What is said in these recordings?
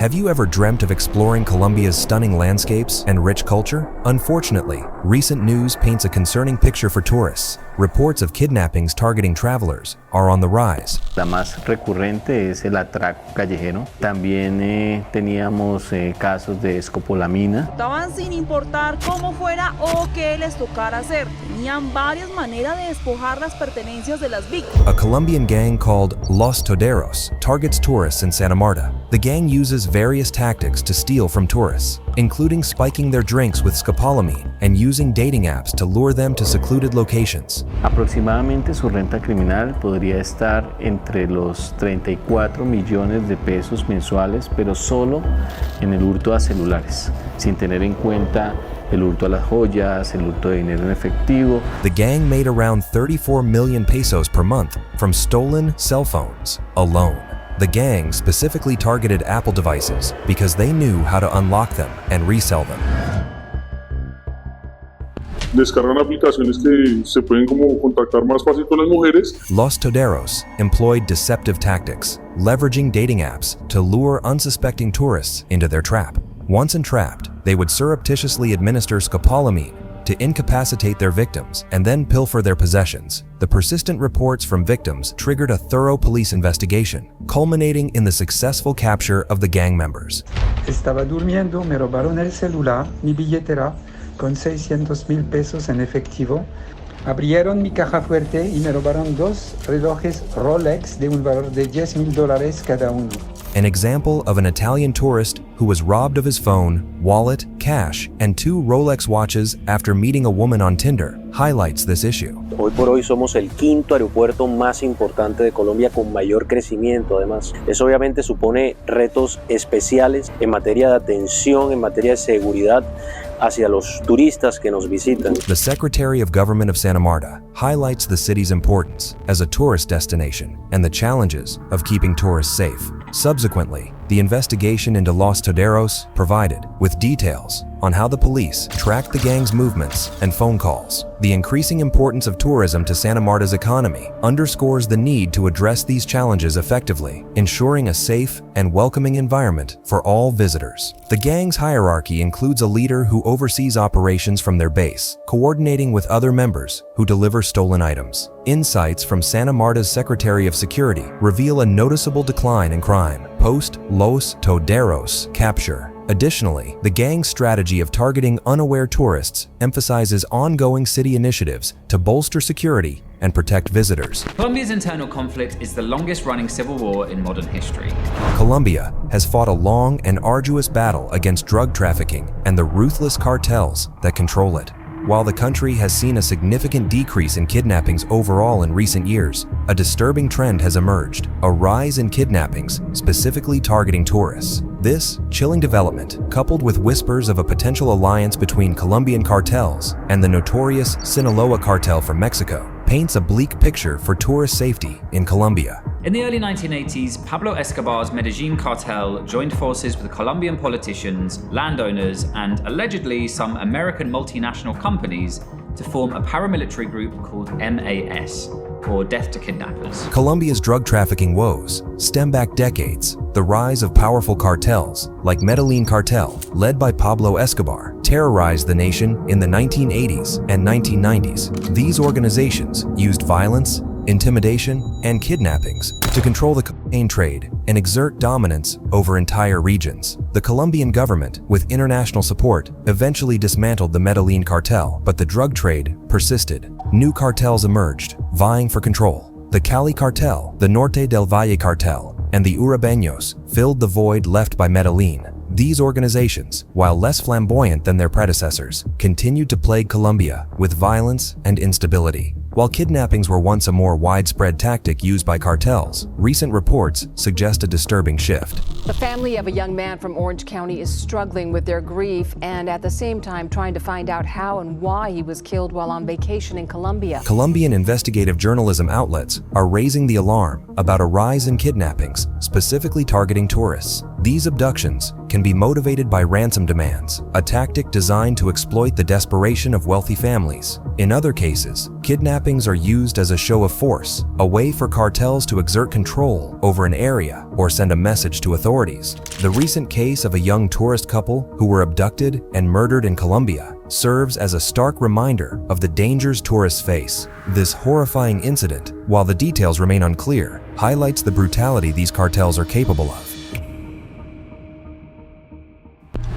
Have you ever dreamt of exploring Colombia's stunning landscapes and rich culture? Unfortunately, recent news paints a concerning picture for tourists. Reports of kidnappings targeting travelers are on the rise. La más recurrente es el atraco callejero. También teníamos casos de scopolamine. Estaban sin importar cómo fuera o qué les tocara hacer. Tenían varias maneras de despojar las pertenencias de las víctimas. A Colombian gang called Los Toderos targets tourists in Santa Marta. The gang uses various tactics to steal from tourists, including spiking their drinks with scopolamine and using dating apps to lure them to secluded locations. Aproximadamente su renta criminal podría estar entre los 34 millones de pesos mensuales, pero solo en el hurto a celulares, sin tener en cuenta el hurto a las joyas, el hurto de dinero en efectivo. The gang made around 34 million pesos per month from stolen cell phones alone. The gang specifically targeted Apple devices because they knew how to unlock them and resell them. Descargan aplicaciones que se pueden como contactar más fácil con las mujeres. Los Toderos employed deceptive tactics, leveraging dating apps to lure unsuspecting tourists into their trap. Once entrapped, they would surreptitiously administer scopolamine to incapacitate their victims and then pilfer their possessions. The persistent reports from victims triggered a thorough police investigation, culminating in the successful capture of the gang members. Estaba durmiendo, me robaron el celular, mi billetera, con 600,000 pesos en efectivo. Abrieron mi caja fuerte y me robaron 2 relojes Rolex de un valor de $10,000 cada uno. An example of an Italian tourist who was robbed of his phone, wallet, cash, and 2 Rolex watches after meeting a woman on Tinder highlights this issue. Hoy por hoy somos el 5º aeropuerto más importante de Colombia con mayor crecimiento. Además, eso obviamente supone retos especiales en materia de atención, en materia de seguridad hacia los turistas que nos visitan. The Secretary of Government of Santa Marta highlights the city's importance as a tourist destination and the challenges of keeping tourists safe. Subsequently, the investigation into Los Toderos provided with details on how the police tracked the gang's movements and phone calls. The increasing importance of tourism to Santa Marta's economy underscores the need to address these challenges effectively, ensuring a safe and welcoming environment for all visitors. The gang's hierarchy includes a leader who oversees operations from their base, coordinating with other members who deliver stolen items. Insights from Santa Marta's Secretary of Security reveal a noticeable decline in crime post Los Toderos capture. Additionally, the gang's strategy of targeting unaware tourists emphasizes ongoing city initiatives to bolster security and protect visitors. Colombia's internal conflict is the longest-running civil war in modern history. Colombia has fought a long and arduous battle against drug trafficking and the ruthless cartels that control it. While the country has seen a significant decrease in kidnappings overall in recent years, a disturbing trend has emerged: a rise in kidnappings, specifically targeting tourists. This chilling development, coupled with whispers of a potential alliance between Colombian cartels and the notorious Sinaloa cartel from Mexico, paints a bleak picture for tourist safety in Colombia. In the early 1980s, Pablo Escobar's Medellin cartel joined forces with Colombian politicians, landowners, and allegedly some American multinational companies to form a paramilitary group called MAS, or Death to Kidnappers. Colombia's drug trafficking woes stem back decades. The rise of powerful cartels, like Medellin Cartel, led by Pablo Escobar, terrorized the nation in the 1980s and 1990s. These organizations used violence, intimidation, and kidnappings to control the cocaine trade and exert dominance over entire regions. The Colombian government, with international support, eventually dismantled the Medellin cartel, but the drug trade persisted. New cartels emerged, vying for control. The Cali cartel, the Norte del Valle cartel, and the Urabeños filled the void left by Medellin. These organizations, while less flamboyant than their predecessors, continued to plague Colombia with violence and instability. While kidnappings were once a more widespread tactic used by cartels, recent reports suggest a disturbing shift. The family of a young man from Orange County is struggling with their grief and at the same time trying to find out how and why he was killed while on vacation in Colombia. Colombian investigative journalism outlets are raising the alarm about a rise in kidnappings, specifically targeting tourists. These abductions can be motivated by ransom demands, a tactic designed to exploit the desperation of wealthy families. In other cases, kidnappings are used as a show of force, a way for cartels to exert control over an area or send a message to authorities. The recent case of a young tourist couple who were abducted and murdered in Colombia serves as a stark reminder of the dangers tourists face. This horrifying incident, while the details remain unclear, highlights the brutality these cartels are capable of.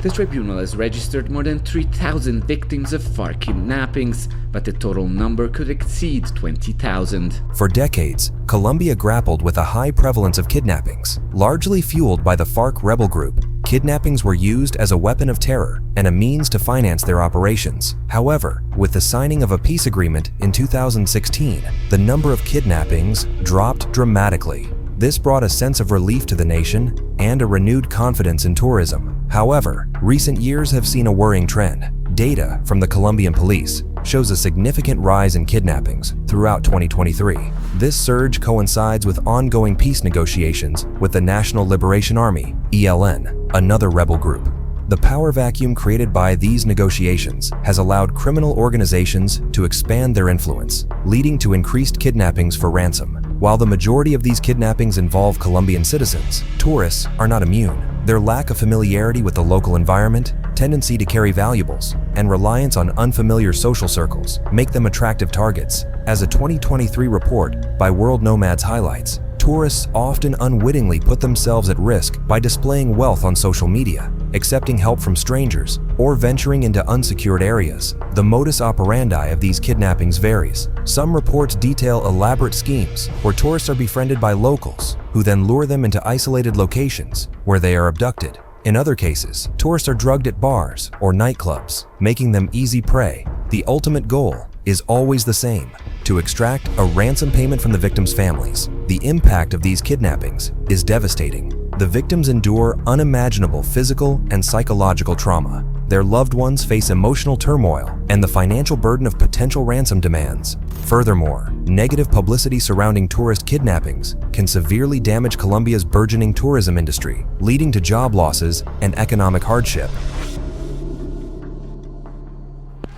The tribunal has registered more than 3,000 victims of FARC kidnappings, but the total number could exceed 20,000. For decades, Colombia grappled with a high prevalence of kidnappings. Largely fueled by the FARC rebel group, kidnappings were used as a weapon of terror and a means to finance their operations. However, with the signing of a peace agreement in 2016, the number of kidnappings dropped dramatically. This brought a sense of relief to the nation and a renewed confidence in tourism. However, recent years have seen a worrying trend. Data from the Colombian police shows a significant rise in kidnappings throughout 2023. This surge coincides with ongoing peace negotiations with the National Liberation Army, ELN, another rebel group. The power vacuum created by these negotiations has allowed criminal organizations to expand their influence, leading to increased kidnappings for ransom. While the majority of these kidnappings involve Colombian citizens, tourists are not immune. Their lack of familiarity with the local environment, tendency to carry valuables, and reliance on unfamiliar social circles make them attractive targets. As a 2023 report by World Nomads highlights, tourists often unwittingly put themselves at risk by displaying wealth on social media, accepting help from strangers, or venturing into unsecured areas. The modus operandi of these kidnappings varies. Some reports detail elaborate schemes where tourists are befriended by locals, who then lure them into isolated locations where they are abducted. In other cases, tourists are drugged at bars or nightclubs, making them easy prey. The ultimate goal is always the same: to extract a ransom payment from the victims' families. The impact of these kidnappings is devastating. The victims endure unimaginable physical and psychological trauma. Their loved ones face emotional turmoil and the financial burden of potential ransom demands. Furthermore, negative publicity surrounding tourist kidnappings can severely damage Colombia's burgeoning tourism industry, leading to job losses and economic hardship.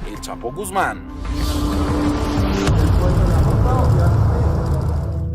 El Chapo Guzmán.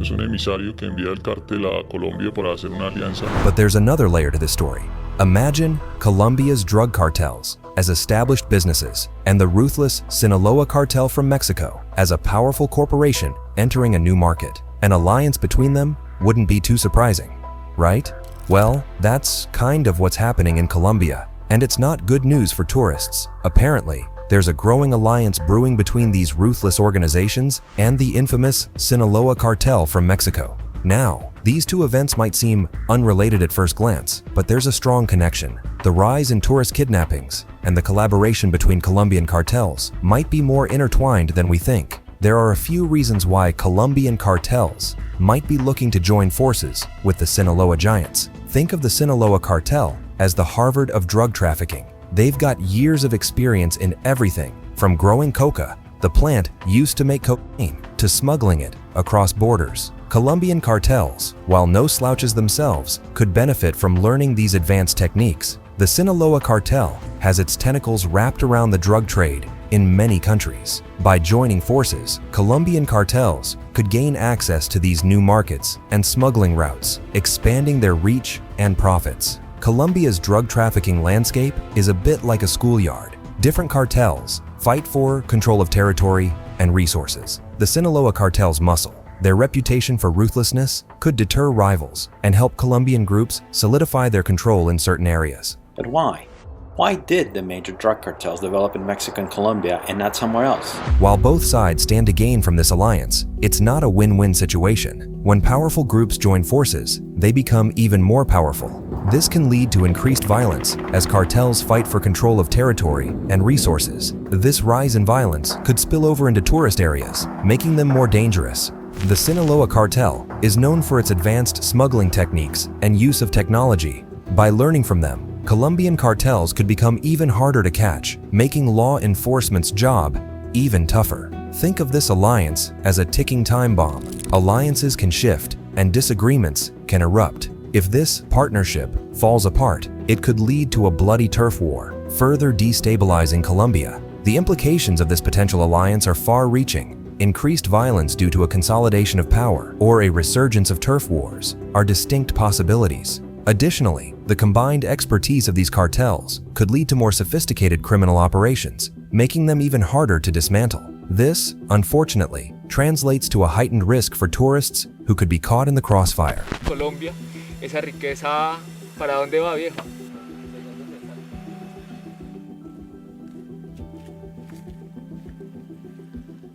Es un emisario que envía el cartel a Colombia para hacer una alianza. But there's another layer to this story. Imagine Colombia's drug cartels as established businesses and the ruthless Sinaloa cartel from Mexico as a powerful corporation entering a new market. An alliance between them wouldn't be too surprising, right? Well, that's kind of what's happening in Colombia, and it's not good news for tourists. Apparently, there's a growing alliance brewing between these ruthless organizations and the infamous Sinaloa cartel from Mexico. Now, these two events might seem unrelated at first glance, but there's a strong connection. The rise in tourist kidnappings and the collaboration between Colombian cartels might be more intertwined than we think. There are a few reasons why Colombian cartels might be looking to join forces with the Sinaloa giants. Think of the Sinaloa cartel as the Harvard of drug trafficking. They've got years of experience in everything from growing coca, the plant used to make cocaine, to smuggling it across borders. Colombian cartels, while no slouches themselves, could benefit from learning these advanced techniques. The Sinaloa cartel has its tentacles wrapped around the drug trade in many countries. By joining forces, Colombian cartels could gain access to these new markets and smuggling routes, expanding their reach and profits. Colombia's drug trafficking landscape is a bit like a schoolyard. Different cartels fight for control of territory and resources. The Sinaloa cartel's muscle, their reputation for ruthlessness, could deter rivals and help Colombian groups solidify their control in certain areas. But why? Why did the major drug cartels develop in Mexico and Colombia and not somewhere else? While both sides stand to gain from this alliance, it's not a win-win situation. When powerful groups join forces, they become even more powerful. This can lead to increased violence as cartels fight for control of territory and resources. This rise in violence could spill over into tourist areas, making them more dangerous. The Sinaloa cartel is known for its advanced smuggling techniques and use of technology. By learning from them, Colombian cartels could become even harder to catch, making law enforcement's job even tougher. Think of this alliance as a ticking time bomb. Alliances can shift, and disagreements can erupt. If this partnership falls apart, it could lead to a bloody turf war, further destabilizing Colombia. The implications of this potential alliance are far-reaching. Increased violence due to a consolidation of power or a resurgence of turf wars are distinct possibilities. Additionally, the combined expertise of these cartels could lead to more sophisticated criminal operations, making them even harder to dismantle. This, unfortunately, translates to a heightened risk for tourists who could be caught in the crossfire. Colombia, esa riqueza, ¿para dónde va, vieja?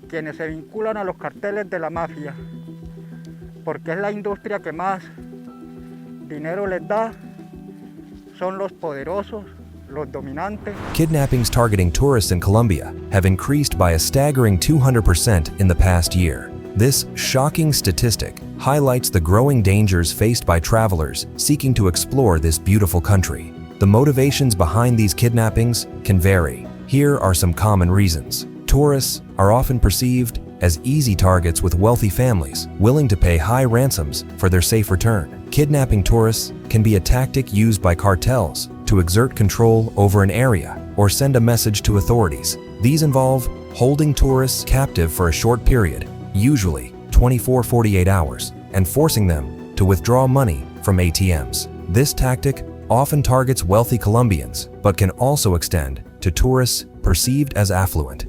Quienes se vinculan a los carteles de la mafia, porque es la industria que más dinero les da, son los poderosos, los dominantes. Kidnappings targeting tourists in Colombia have increased by a staggering 200% in the past year. This shocking statistic highlights the growing dangers faced by travelers seeking to explore this beautiful country. The motivations behind these kidnappings can vary. Here are some common reasons. Tourists are often perceived as easy targets with wealthy families willing to pay high ransoms for their safe return. Kidnapping tourists can be a tactic used by cartels to exert control over an area or send a message to authorities. These involve holding tourists captive for a short period, usually 24-48 hours, and forcing them to withdraw money from ATMs. This tactic often targets wealthy Colombians, but can also extend to tourists perceived as affluent.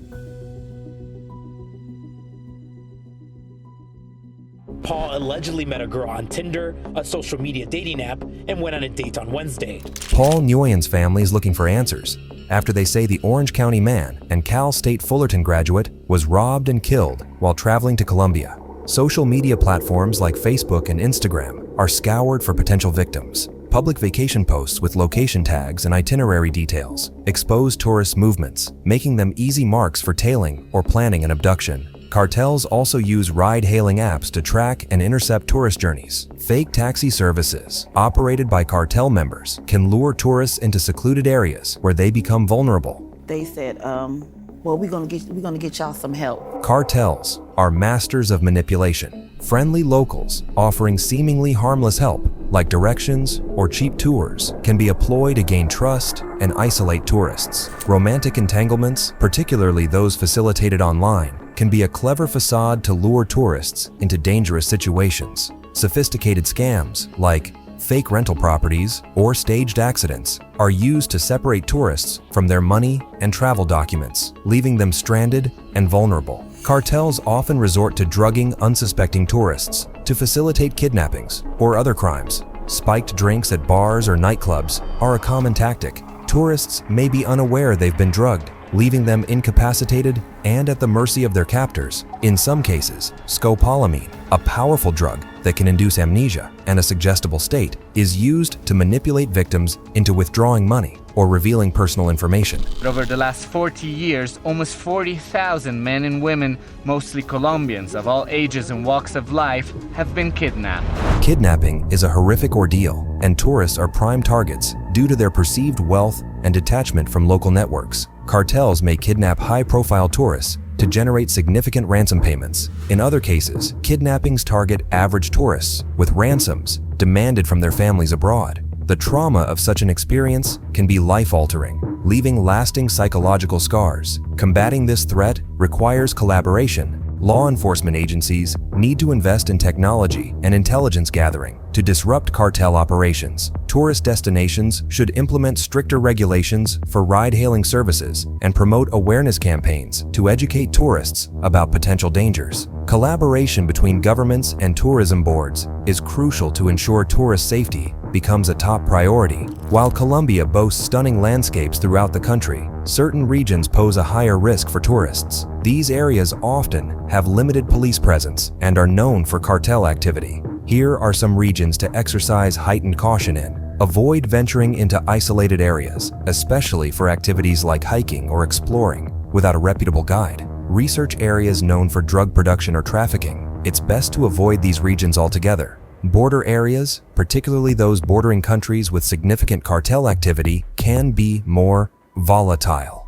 Paul allegedly met a girl on Tinder, a social media dating app, and went on a date on Wednesday. Paul Nguyen's family is looking for answers after they say the Orange County man and Cal State Fullerton graduate was robbed and killed while traveling to Colombia. Social media platforms like Facebook and Instagram are scoured for potential victims. Public vacation posts with location tags and itinerary details expose tourist movements, making them easy marks for tailing or planning an abduction. Cartels also use ride-hailing apps to track and intercept tourist journeys. Fake taxi services, operated by cartel members, can lure tourists into secluded areas where they become vulnerable. They said, well, we're gonna get y'all some help. Cartels are masters of manipulation. Friendly locals offering seemingly harmless help, like directions or cheap tours, can be a ploy to gain trust and isolate tourists. Romantic entanglements, particularly those facilitated online, can be a clever facade to lure tourists into dangerous situations. Sophisticated scams, like fake rental properties or staged accidents, are used to separate tourists from their money and travel documents, leaving them stranded and vulnerable. Cartels often resort to drugging unsuspecting tourists to facilitate kidnappings or other crimes. Spiked drinks at bars or nightclubs are a common tactic. Tourists may be unaware they've been drugged, leaving them incapacitated and at the mercy of their captors. In some cases, scopolamine, a powerful drug that can induce amnesia and a suggestible state, is used to manipulate victims into withdrawing money or revealing personal information. Over the last 40 years, almost 40,000 men and women, mostly Colombians of all ages and walks of life, have been kidnapped. Kidnapping is a horrific ordeal, and tourists are prime targets due to their perceived wealth and detachment from local networks. Cartels may kidnap high-profile tourists to generate significant ransom payments. In other cases, kidnappings target average tourists with ransoms demanded from their families abroad. The trauma of such an experience can be life-altering, leaving lasting psychological scars. Combating this threat requires collaboration. Law enforcement agencies need to invest in technology and intelligence gathering to disrupt cartel operations. Tourist destinations should implement stricter regulations for ride-hailing services and promote awareness campaigns to educate tourists about potential dangers. Collaboration between governments and tourism boards is crucial to ensure tourist safety becomes a top priority. While Colombia boasts stunning landscapes throughout the country, certain regions pose a higher risk for tourists. These areas often have limited police presence and are known for cartel activity. Here are some regions to exercise heightened caution in. Avoid venturing into isolated areas, especially for activities like hiking or exploring, without a reputable guide. Research areas known for drug production or trafficking. It's best to avoid these regions altogether. Border areas, particularly those bordering countries with significant cartel activity, can be more volatile.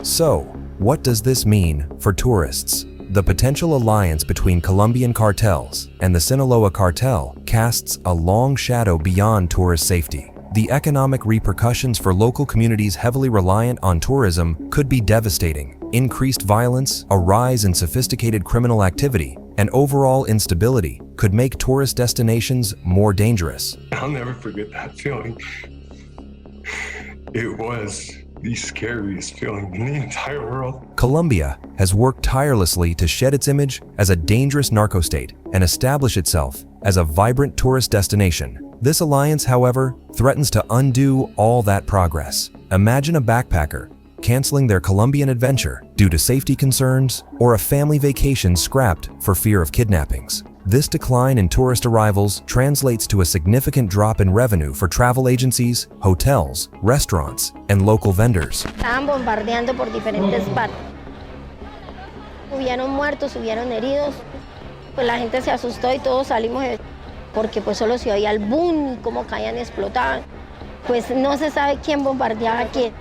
So, what does this mean for tourists? The potential alliance between Colombian cartels and the Sinaloa cartel casts a long shadow beyond tourist safety. The economic repercussions for local communities heavily reliant on tourism could be devastating. Increased violence, a rise in sophisticated criminal activity, and overall instability could make tourist destinations more dangerous. I'll never forget that feeling. It was the scariest feeling in the entire world. Colombia has worked tirelessly to shed its image as a dangerous narco state and establish itself as a vibrant tourist destination. This alliance, however, threatens to undo all that progress. Imagine a backpacker canceling their Colombian adventure due to safety concerns or a family vacation scrapped for fear of kidnappings. This decline in tourist arrivals translates to a significant drop in revenue for travel agencies, hotels, restaurants, and local vendors. Estaban bombardeando por diferentes partes. Hubieron muertos, hubieron heridos. Pues la gente se asustó y todos salimos porque pues solo se oía el boom y cómo caían y explotaban. Pues no se sabe quién bombardeaba a quién.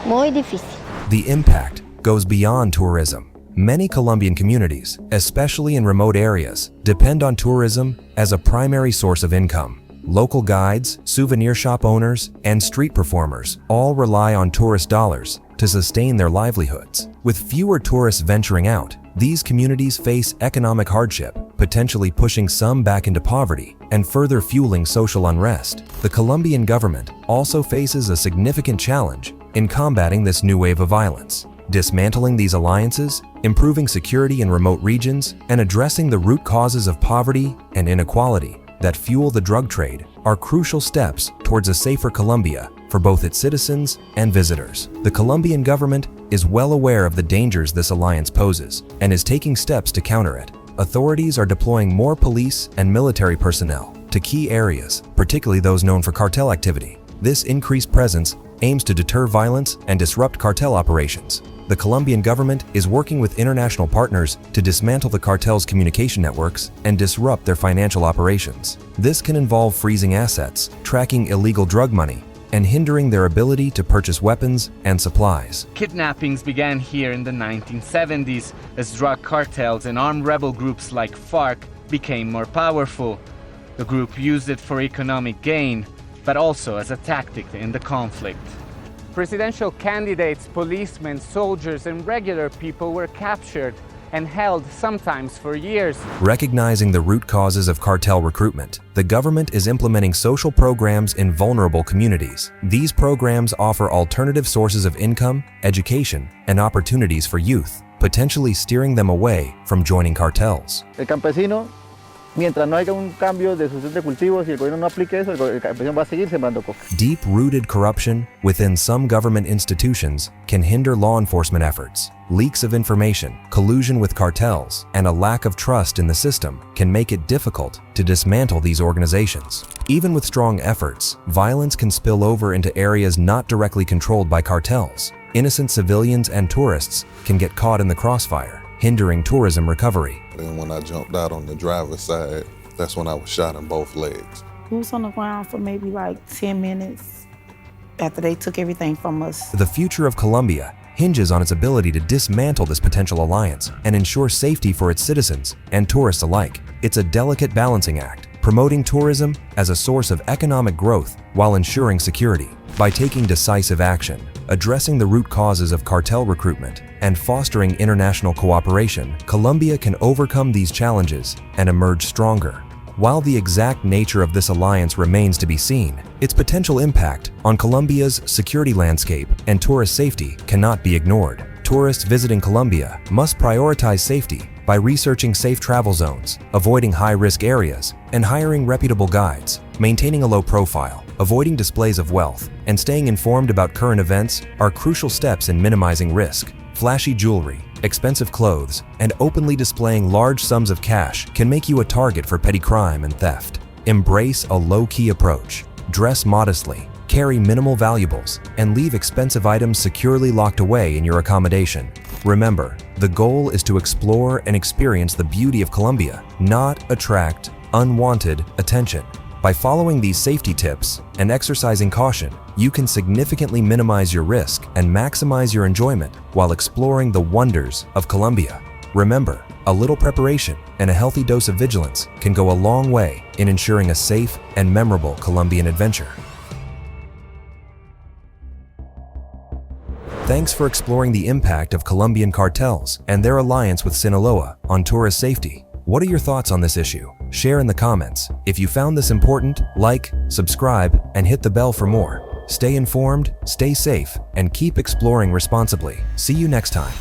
Muy difícil. The impact goes beyond tourism. Many Colombian communities, especially in remote areas, depend on tourism as a primary source of income. Local guides, souvenir shop owners, and street performers all rely on tourist dollars to sustain their livelihoods. With fewer tourists venturing out, these communities face economic hardship, potentially pushing some back into poverty and further fueling social unrest. The Colombian government also faces a significant challenge in combating this new wave of violence. Dismantling these alliances, improving security in remote regions, and addressing the root causes of poverty and inequality that fuel the drug trade are crucial steps towards a safer Colombia for both its citizens and visitors. The Colombian government is well aware of the dangers this alliance poses and is taking steps to counter it. Authorities are deploying more police and military personnel to key areas, particularly those known for cartel activity. This increased presence aims to deter violence and disrupt cartel operations. The Colombian government is working with international partners to dismantle the cartel's communication networks and disrupt their financial operations. This can involve freezing assets, tracking illegal drug money, and hindering their ability to purchase weapons and supplies. Kidnappings began here in the 1970s as drug cartels and armed rebel groups like FARC became more powerful. The group used it for economic gain, but also as a tactic in the conflict. Presidential candidates, policemen, soldiers, and regular people were captured and held sometimes for years. Recognizing the root causes of cartel recruitment, the government is implementing social programs in vulnerable communities. These programs offer alternative sources of income, education, and opportunities for youth, potentially steering them away from joining cartels. El campesino, mientras no haya un cambio de sus de cultivos y el gobierno no aplique eso, el campesino va a seguir sembrando coca. Deep-rooted corruption within some government institutions can hinder law enforcement efforts. Leaks of information, collusion with cartels, and a lack of trust in the system can make it difficult to dismantle these organizations. Even with strong efforts, violence can spill over into areas not directly controlled by cartels. Innocent civilians and tourists can get caught in the crossfire, hindering tourism recovery. And when I jumped out on the driver's side, that's when I was shot in both legs. We was on the ground for maybe like 10 minutes after they took everything from us. The future of Colombia hinges on its ability to dismantle this potential alliance and ensure safety for its citizens and tourists alike. It's a delicate balancing act, promoting tourism as a source of economic growth while ensuring security. By taking decisive action, addressing the root causes of cartel recruitment, and fostering international cooperation, Colombia can overcome these challenges and emerge stronger. While the exact nature of this alliance remains to be seen, its potential impact on Colombia's security landscape and tourist safety cannot be ignored. Tourists visiting Colombia must prioritize safety by researching safe travel zones, avoiding high-risk areas, and hiring reputable guides. Maintaining a low profile, avoiding displays of wealth, and staying informed about current events are crucial steps in minimizing risk. Flashy jewelry, expensive clothes, and openly displaying large sums of cash can make you a target for petty crime and theft. Embrace a low-key approach. Dress modestly, carry minimal valuables, and leave expensive items securely locked away in your accommodation. Remember, the goal is to explore and experience the beauty of Colombia, not attract unwanted attention. By following these safety tips and exercising caution, you can significantly minimize your risk and maximize your enjoyment while exploring the wonders of Colombia. Remember, a little preparation and a healthy dose of vigilance can go a long way in ensuring a safe and memorable Colombian adventure. Thanks for exploring the impact of Colombian cartels and their alliance with Sinaloa on tourist safety. What are your thoughts on this issue? Share in the comments. If you found this important, like, subscribe, and hit the bell for more. Stay informed, stay safe, and keep exploring responsibly. See you next time.